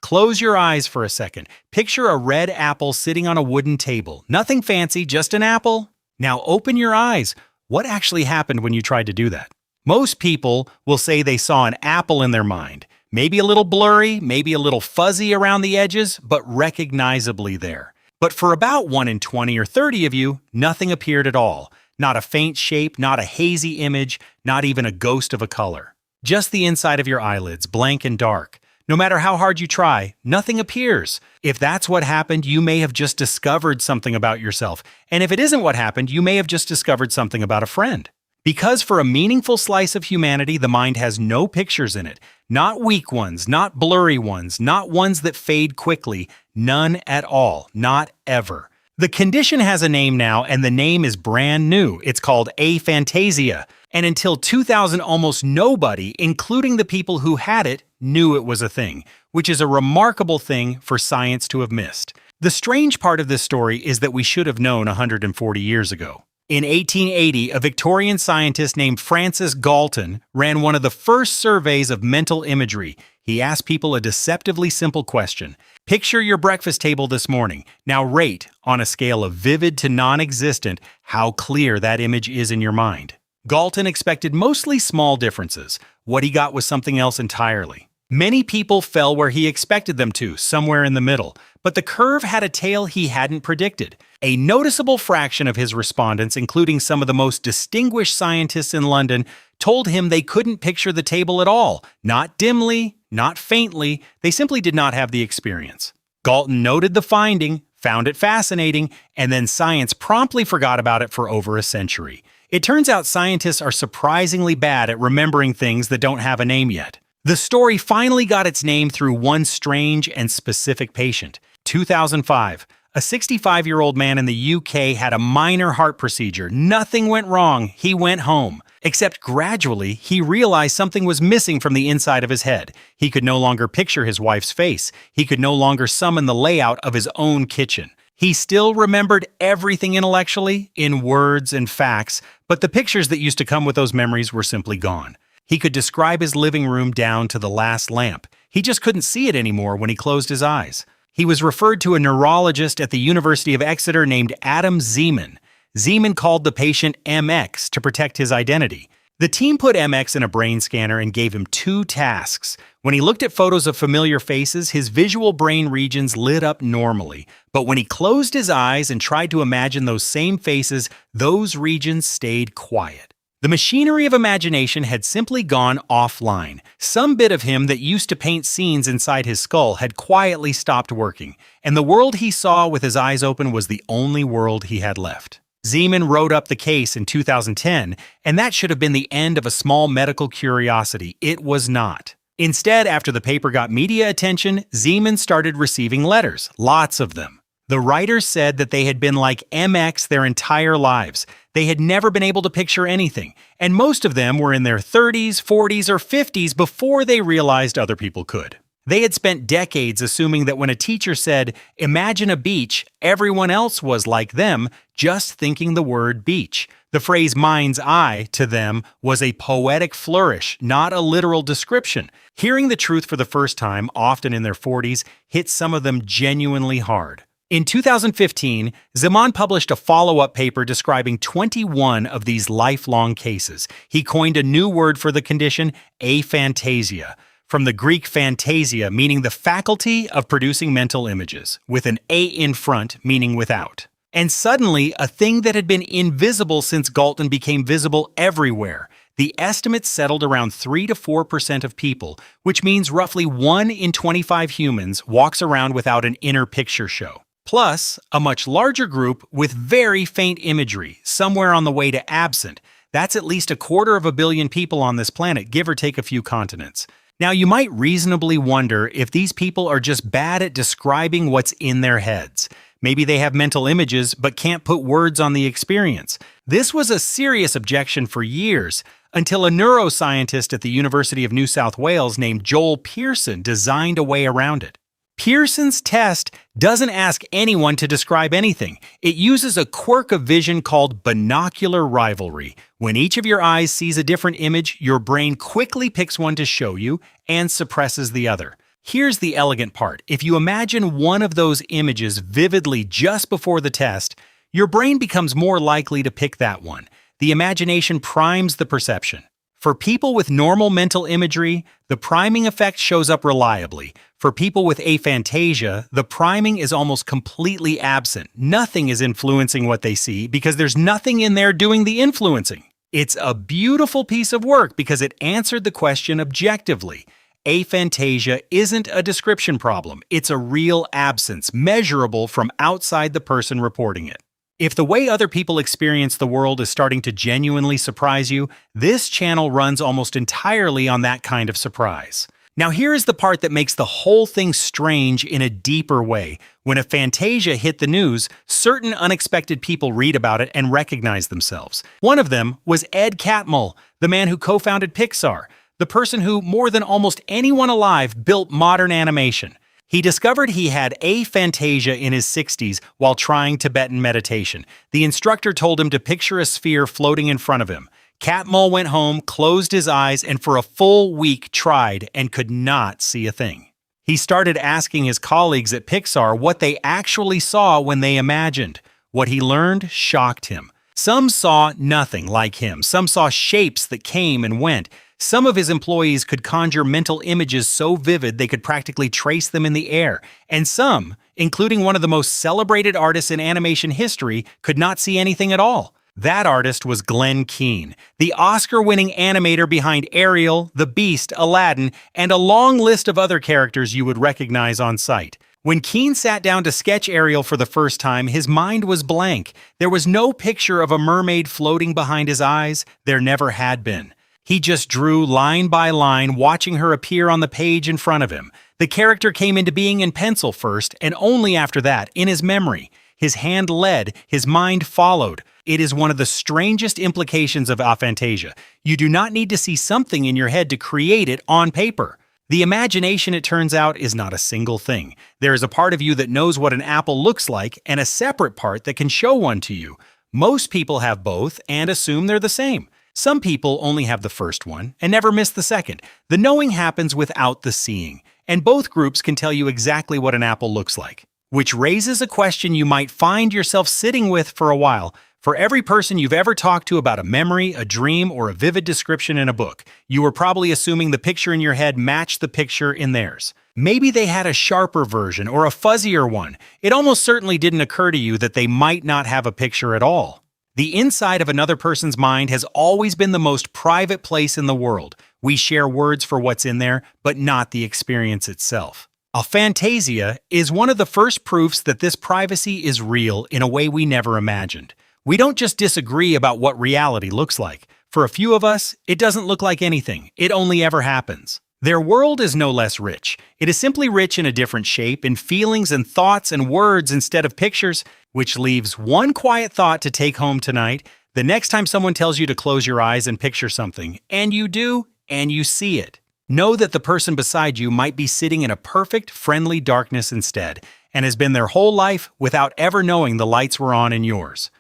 Close your eyes for a second. Picture a red apple sitting on a wooden table. Nothing fancy, just an apple. Now open your eyes. What actually happened when you tried to do that? Most people will say they saw an apple in their mind. Maybe a little blurry, maybe a little fuzzy around the edges, but recognizably there. But for about 1 in 20 or 30 of you, nothing appeared at all. Not a faint shape, not a hazy image, not even a ghost of a color. Just the inside of your eyelids, blank and dark. No matter how hard you try, nothing appears. If that's what happened, you may have just discovered something about yourself. And if it isn't what happened, you may have just discovered something about a friend. Because for a meaningful slice of humanity, the mind has no pictures in it. Not weak ones, not blurry ones, not ones that fade quickly. None at all. Not ever. The condition has a name now, and the name is brand new. It's called aphantasia. And until 2000, almost nobody, including the people who had it, knew it was a thing, which is a remarkable thing for science to have missed. The strange part of this story is that we should have known 140 years ago. In 1880, a Victorian scientist named Francis Galton ran one of the first surveys of mental imagery. He asked people a deceptively simple question. Picture your breakfast table this morning. Now rate, on a scale of vivid to non-existent, how clear that image is in your mind. Galton expected mostly small differences. What he got was something else entirely. Many people fell where he expected them to, somewhere in the middle, but the curve had a tail he hadn't predicted. A noticeable fraction of his respondents, including some of the most distinguished scientists in London, told him they couldn't picture the table at all. Not dimly, not faintly, they simply did not have the experience. Galton noted the finding, found it fascinating, and then science promptly forgot about it for over a century. It turns out scientists are surprisingly bad at remembering things that don't have a name yet. The story finally got its name through one strange and specific patient. 2005. A 65-year-old man in the UK had a minor heart procedure. Nothing went wrong. He went home. Except gradually, he realized something was missing from the inside of his head. He could no longer picture his wife's face. He could no longer summon the layout of his own kitchen. He still remembered everything intellectually, in words and facts, but the pictures that used to come with those memories were simply gone. He could describe his living room down to the last lamp. He just couldn't see it anymore when he closed his eyes. He was referred to a neurologist at the University of Exeter named Adam Zeman. Zeman called the patient MX to protect his identity. The team put MX in a brain scanner and gave him 2 tasks. When he looked at photos of familiar faces, his visual brain regions lit up normally. But when he closed his eyes and tried to imagine those same faces, those regions stayed quiet. The machinery of imagination had simply gone offline. Some bit of him that used to paint scenes inside his skull had quietly stopped working, and the world he saw with his eyes open was the only world he had left. Zeman wrote up the case in 2010, and that should have been the end of a small medical curiosity. It was not. Instead, after the paper got media attention, Zeman started receiving letters, lots of them. The writers said that they had been like MX their entire lives. They had never been able to picture anything, and most of them were in their 30s, 40s, or 50s before they realized other people could. They had spent decades assuming that when a teacher said, "Imagine a beach," everyone else was like them, just thinking the word beach. The phrase mind's eye, to them, was a poetic flourish, not a literal description. Hearing the truth for the first time, often in their 40s, hit some of them genuinely hard. In 2015, Zeman published a follow-up paper describing 21 of these lifelong cases. He coined a new word for the condition, aphantasia, from the Greek phantasia, meaning the faculty of producing mental images, with an A in front, meaning without. And suddenly, a thing that had been invisible since Galton became visible everywhere. The estimates settled around 3 to 4% of people, which means roughly 1 in 25 humans walks around without an inner picture show. Plus, a much larger group with very faint imagery, somewhere on the way to absent. That's at least 250 million people on this planet, give or take a few continents. Now, you might reasonably wonder if these people are just bad at describing what's in their heads. Maybe they have mental images but can't put words on the experience. This was a serious objection for years, until a neuroscientist at the University of New South Wales named Joel Pearson designed a way around it. Pearson's test doesn't ask anyone to describe anything. It uses a quirk of vision called binocular rivalry. When each of your eyes sees a different image, your brain quickly picks one to show you and suppresses the other. Here's the elegant part. If you imagine one of those images vividly just before the test, your brain becomes more likely to pick that one. The imagination primes the perception. For people with normal mental imagery, the priming effect shows up reliably. For people with aphantasia, the priming is almost completely absent. Nothing is influencing what they see because there's nothing in there doing the influencing. It's a beautiful piece of work because it answered the question objectively. Aphantasia isn't a description problem. It's a real absence, measurable from outside the person reporting it. If the way other people experience the world is starting to genuinely surprise you, this channel runs almost entirely on that kind of surprise. Now here is the part that makes the whole thing strange in a deeper way. When aphantasia hit the news, certain unexpected people read about it and recognize themselves. One of them was Ed Catmull, the man who co-founded Pixar, the person who, more than almost anyone alive, built modern animation. He discovered he had aphantasia in his 60s while trying Tibetan meditation. The instructor told him to picture a sphere floating in front of him. Catmull went home, closed his eyes, and for a full week tried and could not see a thing. He started asking his colleagues at Pixar what they actually saw when they imagined. What he learned shocked him. Some saw nothing like him. Some saw shapes that came and went. Some of his employees could conjure mental images so vivid they could practically trace them in the air. And some, including one of the most celebrated artists in animation history, could not see anything at all. That artist was Glenn Keane, the Oscar-winning animator behind Ariel, The Beast, Aladdin, and a long list of other characters you would recognize on sight. When Keane sat down to sketch Ariel for the first time, his mind was blank. There was no picture of a mermaid floating behind his eyes. There never had been. He just drew line by line, watching her appear on the page in front of him. The character came into being in pencil first, and only after that, in his memory. His hand led, his mind followed. It is one of the strangest implications of aphantasia. You do not need to see something in your head to create it on paper. The imagination, it turns out, is not a single thing. There is a part of you that knows what an apple looks like and a separate part that can show one to you. Most people have both and assume they're the same. Some people only have the first one and never miss the second. The knowing happens without the seeing, and both groups can tell you exactly what an apple looks like. Which raises a question you might find yourself sitting with for a while. For every person you've ever talked to about a memory, a dream, or a vivid description in a book, you were probably assuming the picture in your head matched the picture in theirs. Maybe they had a sharper version or a fuzzier one. It almost certainly didn't occur to you that they might not have a picture at all. The inside of another person's mind has always been the most private place in the world. We share words for what's in there, but not the experience itself. Aphantasia is one of the first proofs that this privacy is real in a way we never imagined. We don't just disagree about what reality looks like. For a few of us, it doesn't look like anything. It only ever happens. Their world is no less rich. It is simply rich in a different shape, in feelings and thoughts and words instead of pictures, which leaves one quiet thought to take home tonight. The next time someone tells you to close your eyes and picture something, and you do, and you see it, know that the person beside you might be sitting in a perfect, friendly darkness instead, and has been their whole life without ever knowing the lights were on in yours.